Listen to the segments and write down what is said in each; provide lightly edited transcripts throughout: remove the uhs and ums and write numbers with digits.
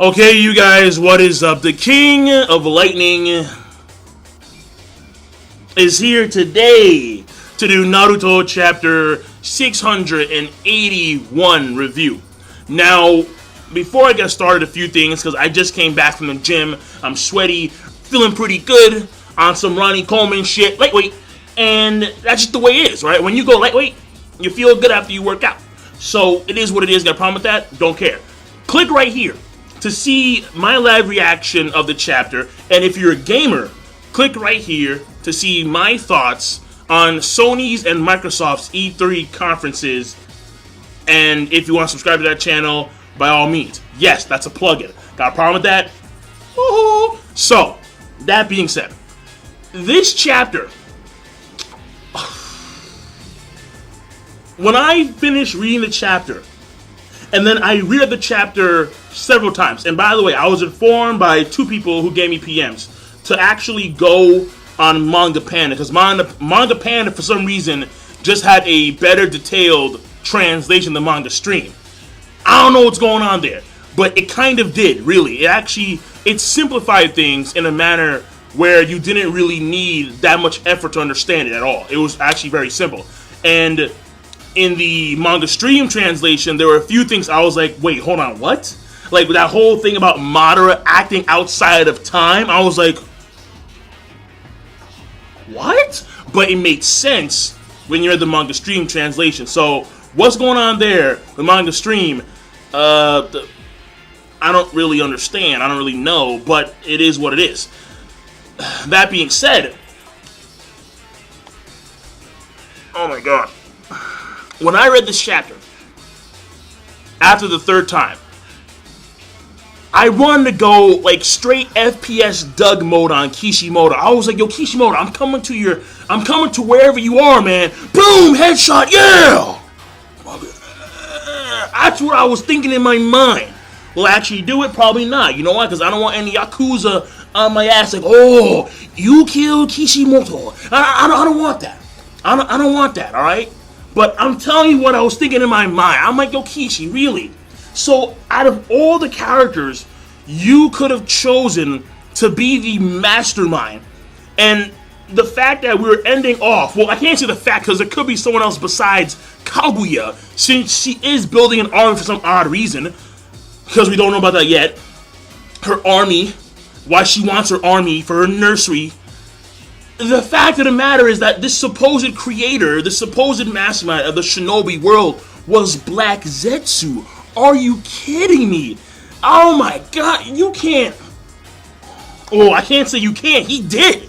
Okay, you guys, what is up? The King of Lightning is here today to do Naruto chapter 681 review. Now, before I get started, a few things, because I just came back from the gym. I'm sweaty, feeling pretty good on some Ronnie Coleman shit, lightweight, and that's just the way it is, right? When you go lightweight, you feel good after you work out. So, it is what it is. Got a problem with that? Don't care. Click right here to see my live reaction of the chapter, and if you're a gamer, click right here to see my thoughts on Sony's and Microsoft's E3 conferences. And if you want to subscribe to that channel, by all means. Yes, that's a plug-in. Got a problem with that? Woo-hoo. So, that being said, this chapter, when I finished reading the chapter, and then I read the chapter several times. And by the way, I was informed by two people who gave me PMs to actually go on Manga Panda, because Manga Panda, for some reason, just had a better detailed translation than Manga Stream. I don't know what's going on there, but it kind of did, really. It simplified things in a manner where you didn't really need that much effort to understand it at all. It was actually very simple. And in the Manga Stream translation, there were a few things I was like, wait, hold on, what? Like, that whole thing about Madara acting outside of time, I was like, what? But it made sense when you read the Manga Stream translation. So, what's going on there with Manga Stream? I don't really understand. I don't really know, but it is what it is. That being said, oh my god. When I read this chapter, after the third time, I wanted to go like straight FPS Doug mode on Kishimoto. I was like, yo, Kishimoto, I'm coming to wherever you are, man. Boom, headshot, yeah! That's what I was thinking in my mind. Will I actually do it? Probably not. You know why? Because I don't want any Yakuza on my ass like, oh, you killed Kishimoto. I don't want that. I don't want that, alright? But I'm telling you what I was thinking in my mind. I'm like, yo, Kishi, really? So, out of all the characters you could have chosen to be the mastermind, and the fact that we were ending off, well, I can't say the fact because there could be someone else besides Kaguya, since she is building an army for some odd reason, because we don't know about that yet. Her army, why she wants her army for her nursery. The fact of the matter is that this supposed creator, the supposed mastermind of the shinobi world was Black Zetsu. Are you kidding me? Oh my god, you can't. Oh, I can't say you can't. He did.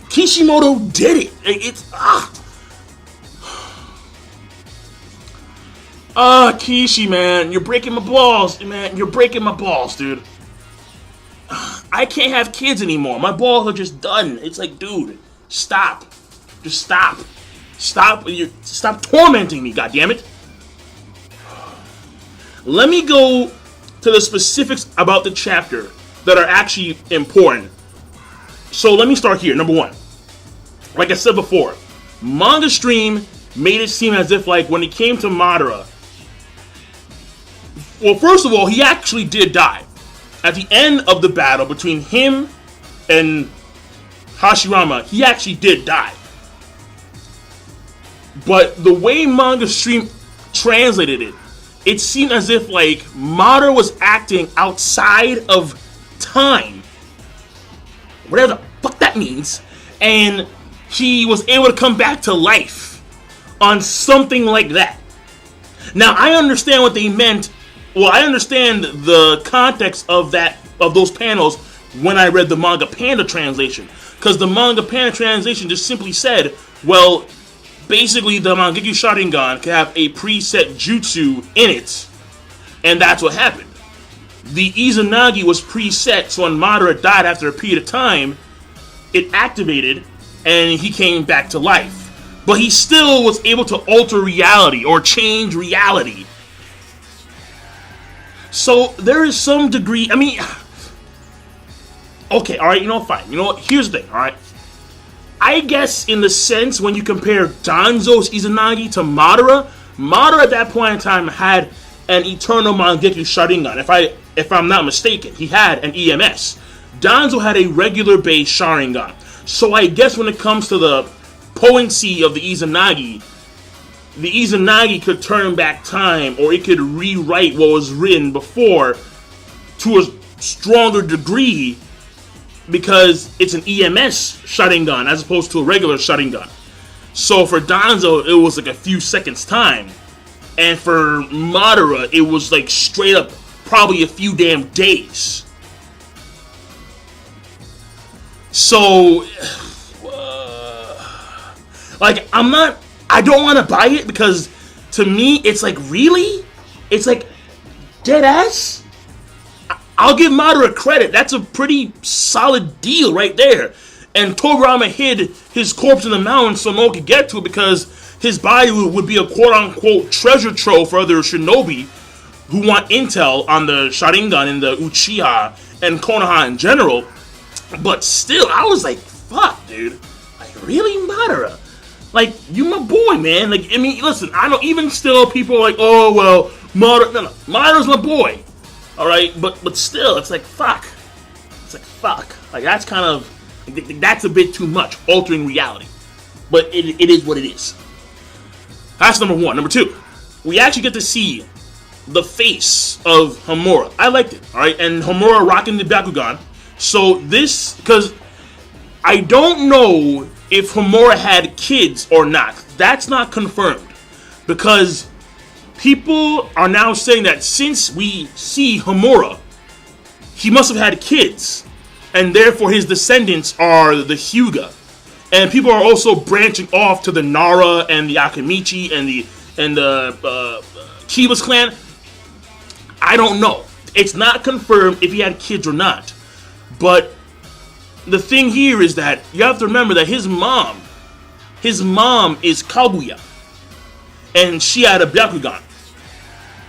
Kishimoto did it. Kishi, man, you're breaking my balls, man. You're breaking my balls, dude. I can't have kids anymore. My balls are just done. It's like, dude, stop. Just stop. Stop tormenting me, goddammit. Let me go to the specifics about the chapter that are actually important. So let me start here. Number one. Like I said before, Manga Stream made it seem as if, like, when it came to Madara, well, first of all, he actually did die. At the end of the battle between him and Hashirama, he actually did die. But the way Manga Stream translated it, it seemed as if, like, Madara was acting outside of time. Whatever the fuck that means. And he was able to come back to life on something like that. Now, I understand what they meant. Well, I understand the context of those panels when I read the Manga Panda translation. Because the Manga Panda translation just simply said, well, basically the Mangekyo Sharingan can have a preset jutsu in it. And that's what happened. The Izanagi was preset, so when Madara died after a period of time, it activated and he came back to life. But he still was able to alter reality or change reality. So there is some degree, I mean, okay, alright, you know, fine. You know what, here's the thing, alright. I guess in the sense when you compare Danzo's Izanagi to Madara at that point in time had an eternal Mangekyo Sharingan. if I'm not mistaken. He had an EMS. Danzo had a regular base Sharingan. So I guess when it comes to the potency of the Izanagi could turn back time, or it could rewrite what was written before to a stronger degree, because it's an EMS Sharingan as opposed to a regular Sharingan. So for Danzo, it was like a few seconds time. And for Madara, it was like straight up probably a few damn days. So, like, I don't want to buy it, because to me, it's like, really? It's like, dead ass? I'll give Madara credit. That's a pretty solid deal right there. And Togurama hid his corpse in the mountains so no one could get to it, because his body would be a quote-unquote treasure trove for other shinobi who want intel on the Sharingan and the Uchiha and Konoha in general. But still, I was like, fuck, dude. Like, really, Madara? Like, you my boy, man. Like, I mean, listen, I know even still people are like, oh, well, Madara. No, Madara's my boy. All right, but still, it's like, fuck. It's like, fuck. Like, that's kind of, that's a bit too much, altering reality. But it is what it is. That's number one. Number two, we actually get to see the face of Homura. I liked it, all right? And Homura rocking the Byakugan. So this, because I don't know if Homura had kids or not. That's not confirmed. Because people are now saying that since we see Homura, he must have had kids. And therefore his descendants are the Hyuga. And people are also branching off to the Nara and the Akamichi and the Kiba's clan. I don't know. It's not confirmed if he had kids or not. But the thing here is that you have to remember that his mom is Kaguya. And she had a Byakugan.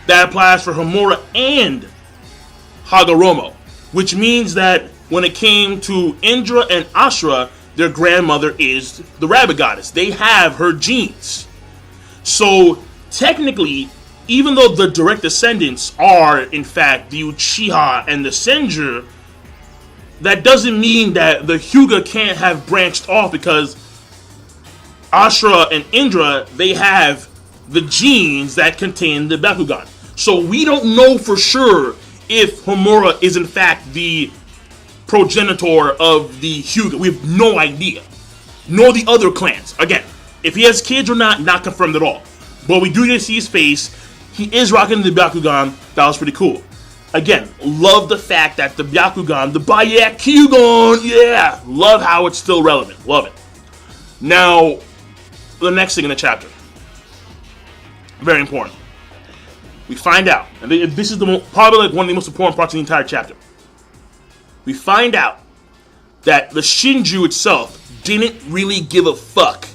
That applies for Homura and Hagoromo. Which means that when it came to Indra and Ashura, their grandmother is the rabbit goddess. They have her genes. So technically, even though the direct descendants are in fact the Uchiha and the Senju, that doesn't mean that the Hyuga can't have branched off, because Ashura and Indra, they have the genes that contain the Byakugan. So we don't know for sure if Homura is in fact the progenitor of the Hyuga. We have no idea. Nor the other clans. Again, if he has kids or not confirmed at all. But we do get to see his face. He is rocking the Byakugan. That was pretty cool. Again, love the fact that the Byakugan, the Byakugan, yeah, love how it's still relevant. Love it. Now, the next thing in the chapter. Very important. We find out, and this is probably like one of the most important parts of the entire chapter. We find out that the Shinju itself didn't really give a fuck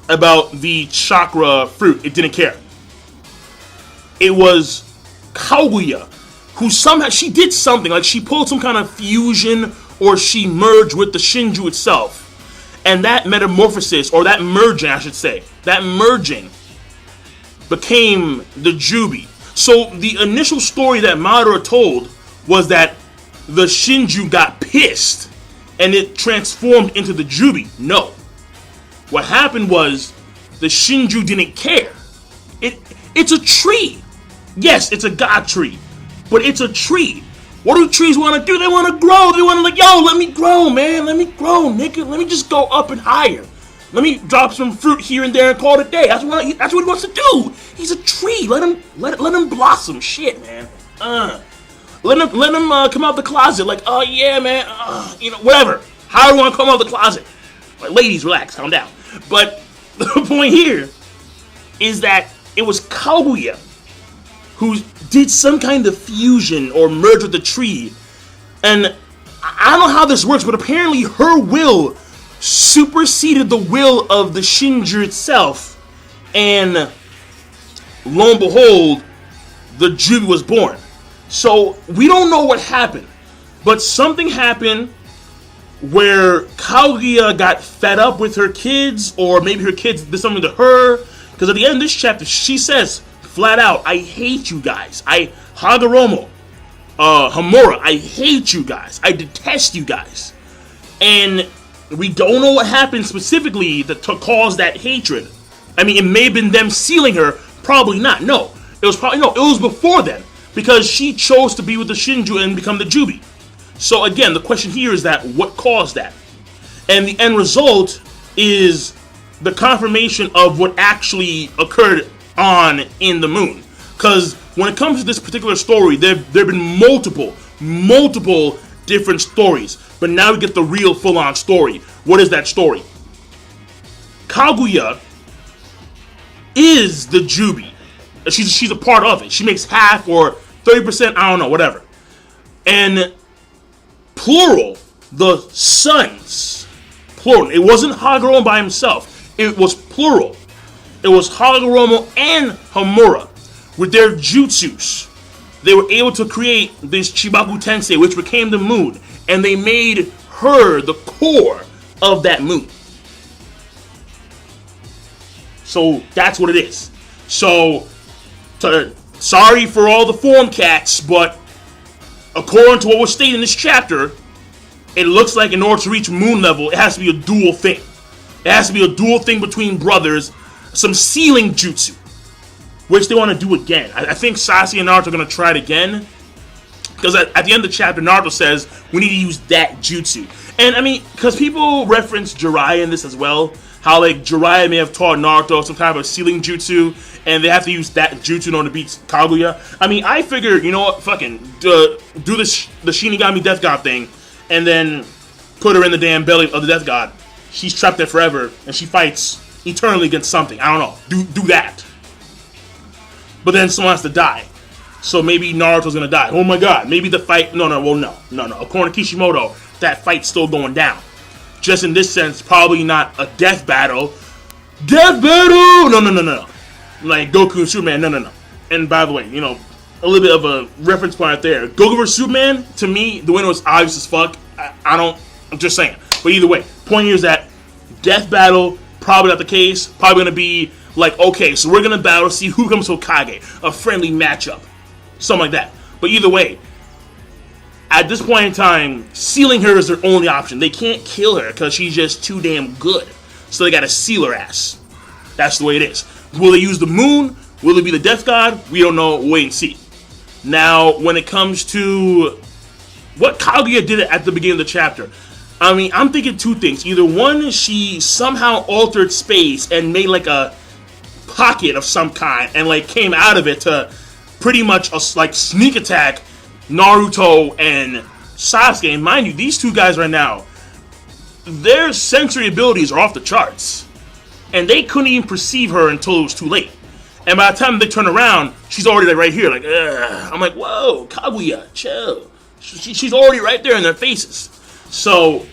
about the chakra fruit. It didn't care. It was Kaguya who somehow, she did something, like she pulled some kind of fusion, or she merged with the Shinju itself. And that metamorphosis, or that merging, I should say, that merging became the Jubi. So the initial story that Madara told was that the Shinju got pissed and it transformed into the Jubi. No. What happened was the Shinju didn't care. It's a tree. Yes, it's a god tree, but it's a tree. What do trees want to do? They want to grow. They want to like, yo, let me grow, man. Let me grow, nigga. Let me just go up and higher. Let me drop some fruit here and there and call it a day. That's what he wants to do. He's a tree. Let him blossom. Shit, man. Let him come out the closet. Like, oh yeah, man. Whatever. How do you want to come out the closet? Like, ladies, relax, calm down. But the point here is that it was Kaguya who did some kind of fusion or merge with the tree. And I don't know how this works, but apparently her will superseded the will of the Shinju itself, and lo and behold, the Jubi was born. So we don't know what happened, but something happened where Kaguya got fed up with her kids, or maybe her kids did something to her, because at the end of this chapter she says flat out, I hate you guys. Hagoromo, Homura, I hate you guys. I detest you guys. And we don't know what happened specifically to cause that hatred. I mean, it may have been them sealing her. Probably not. No. It was probably, no, it was before then. Because she chose to be with the Shinju and become the Jubi. So again, the question here is that what caused that? And the end result is the confirmation of what actually occurred on in the moon. Because when it comes to this particular story, there have been multiple different stories. But now we get the real full-on story. What is that story? Kaguya is the Jubi. She's a part of it. She makes half or 30%, I don't know, whatever. And plural, the sons. Plural. It wasn't Hagoromo by himself. It was plural. It was Hagoromo and Homura. With their jutsus, they were able to create this Chibaku Tensei, which became the moon. And they made her the core of that moon. So that's what it is. So, sorry for all the form cats, but according to what was stated in this chapter, it looks like in order to reach moon level, it has to be a dual thing. It has to be a dual thing between brothers, some sealing jutsu, which they want to do again. I think Sasuke and Naruto are going to try it again, because at the end of the chapter, Naruto says, we need to use that jutsu. And I mean, because people reference Jiraiya in this as well, how like Jiraiya may have taught Naruto some kind of a sealing jutsu, and they have to use that jutsu in order to beat Kaguya. I mean, I figured, you know what, fucking do the Shinigami Death God thing, and then put her in the damn belly of the Death God. She's trapped there forever, and she fights eternally against something. I don't know. Do that. But then someone has to die. So maybe Naruto's gonna die. Oh my god. Maybe the fight... No. According to Kishimoto, that fight's still going down. Just in this sense, probably not a death battle. Death battle! No. Like Goku and Superman, no. And by the way, you know, a little bit of a reference point right there. Goku vs. Superman, to me, the winner was obvious as fuck. I'm just saying. But either way, point here is that death battle, probably not the case. Probably gonna be like, okay, so we're gonna battle, see who comes to Hokage. A friendly matchup. Something like that. But either way, at this point in time, sealing her is their only option. They can't kill her because she's just too damn good. So they gotta seal her ass. That's the way it is. Will they use the moon? Will it be the Death God? We don't know. Wait and see. Now, when it comes to what Kaguya did at the beginning of the chapter, I mean, I'm thinking two things. Either one, she somehow altered space and made like a pocket of some kind and like came out of it to pretty much like sneak attack Naruto and Sasuke. And mind you, these two guys right now, their sensory abilities are off the charts. And they couldn't even perceive her until it was too late. And by the time they turn around, she's already like right here. Like, ugh. I'm like, whoa, Kaguya, chill. She's already right there in their faces. So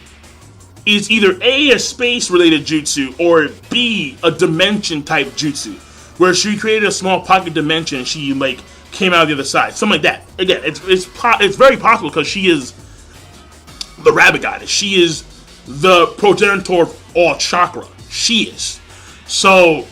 it's either A, space-related jutsu, or B, a dimension-type jutsu, where she created a small pocket dimension and she like came out of the other side. Something like that. Again, it's very possible because she is the rabbit goddess. She is the progenitor of all chakra. She is. So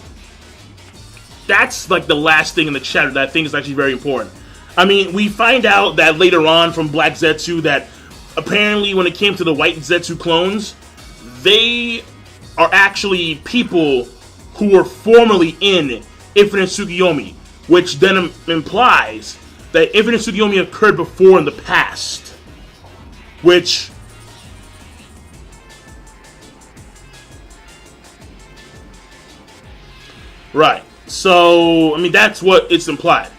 that's like the last thing in the chapter that I think is actually very important. I mean, we find out that later on from Black Zetsu that apparently when it came to the white Zetsu clones, they are actually people who were formerly in Infinite Tsukuyomi, which then implies that Infinite Tsukuyomi occurred before in the past, which right. So, I mean, that's what it's implied.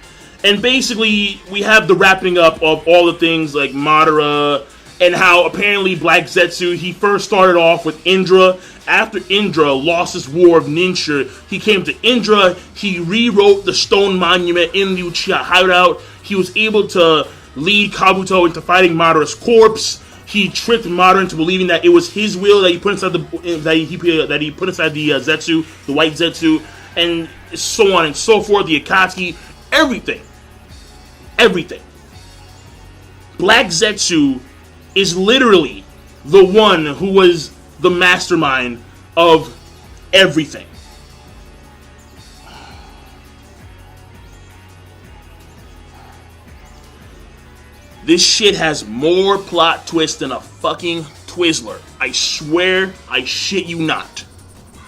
And basically, we have the wrapping up of all the things like Madara, and how apparently Black Zetsu, he first started off with Indra. After Indra lost his war of Ninsha, he came to Indra. He rewrote the stone monument in the Uchiha hideout. He was able to lead Kabuto into fighting Madara's corpse. He tricked Madara into believing that it was his will that he put inside the Zetsu, the white Zetsu, and so on and so forth. The Akatsuki, everything. Black Zetsu is literally the one who was the mastermind of everything. This shit has more plot twist than a fucking Twizzler. I swear, I shit you not.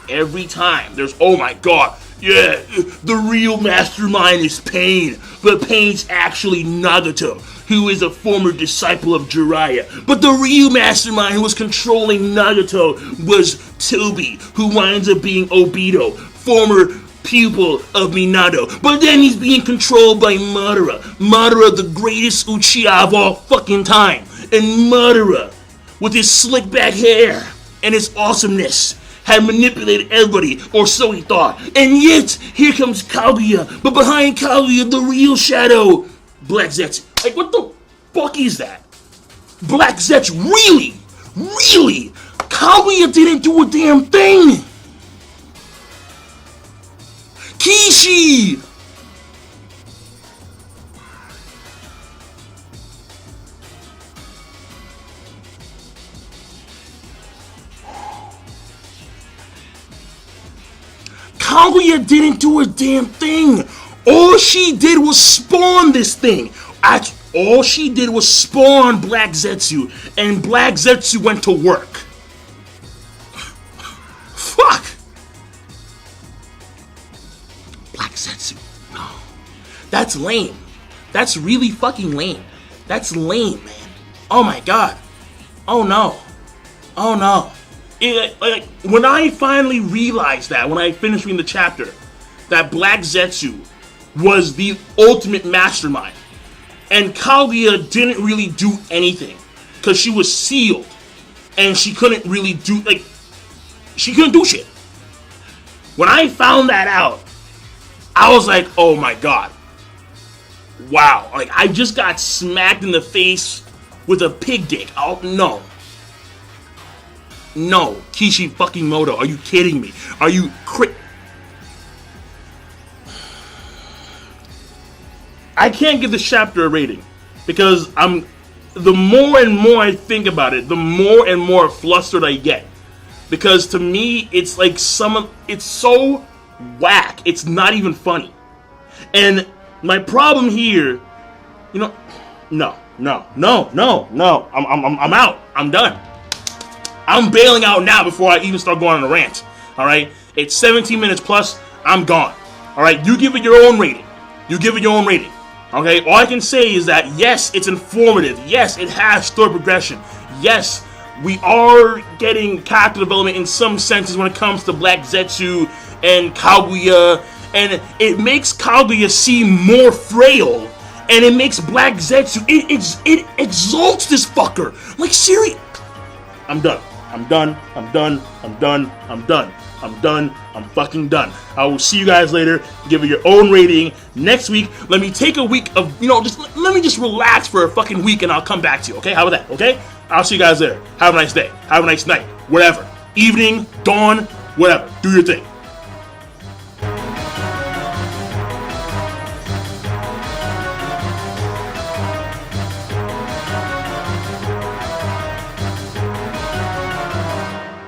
Every time there's, oh my god, yeah, the real mastermind is Pain, but Pain's actually Nagato, who is a former disciple of Jiraiya. But the real mastermind who was controlling Nagato was Toby, who winds up being Obito, former pupil of Minato. But then he's being controlled by Madara. Madara, the greatest Uchiha of all fucking time. And Madara, with his slick back hair and his awesomeness, had manipulated everybody, or so he thought. And yet, here comes Kaguya, but behind Kaguya, the real shadow, Black Zetsu. Like, what the fuck is that? Black Zetsu, really? Really? Kaguya didn't do a damn thing! Kishi! Kaguya didn't do a damn thing. All she did was spawn this thing. All she did was spawn Black Zetsu, and Black Zetsu went to work. Fuck. Black Zetsu. No. That's lame. That's really fucking lame. That's lame, man. Oh my god. Oh no. Oh no. When I finally realized that, when I finished reading the chapter, that Black Zetsu was the ultimate mastermind, and Kaguya didn't really do anything, because she was sealed, and she couldn't really do, she couldn't do shit. When I found that out, I was like, oh my god. Wow. Like, I just got smacked in the face with a pig dick. Oh, no. No, Kishimoto, are you kidding me? Are you I can't give this chapter a rating because the more and more I think about it, the more and more flustered I get. Because to me, it's like it's so whack, it's not even funny. And my problem here, no, I'm out. I'm done. I'm bailing out now before I even start going on a rant. Alright? It's 17 minutes plus. I'm gone. Alright? You give it your own rating. Okay? All I can say is that, yes, it's informative. Yes, it has story progression. Yes, we are getting character development in some senses when it comes to Black Zetsu and Kaguya. And it makes Kaguya seem more frail. And it makes Black Zetsu, it exalts this fucker. Like, seriously. I'm done. I'm fucking done. I will see you guys later. Give it your own rating. Next week, let me take a week of, let me just relax for a fucking week and I'll come back to you, okay? How about that, okay? I'll see you guys later. Have a nice day. Have a nice night. Whatever. Evening, dawn, whatever. Do your thing.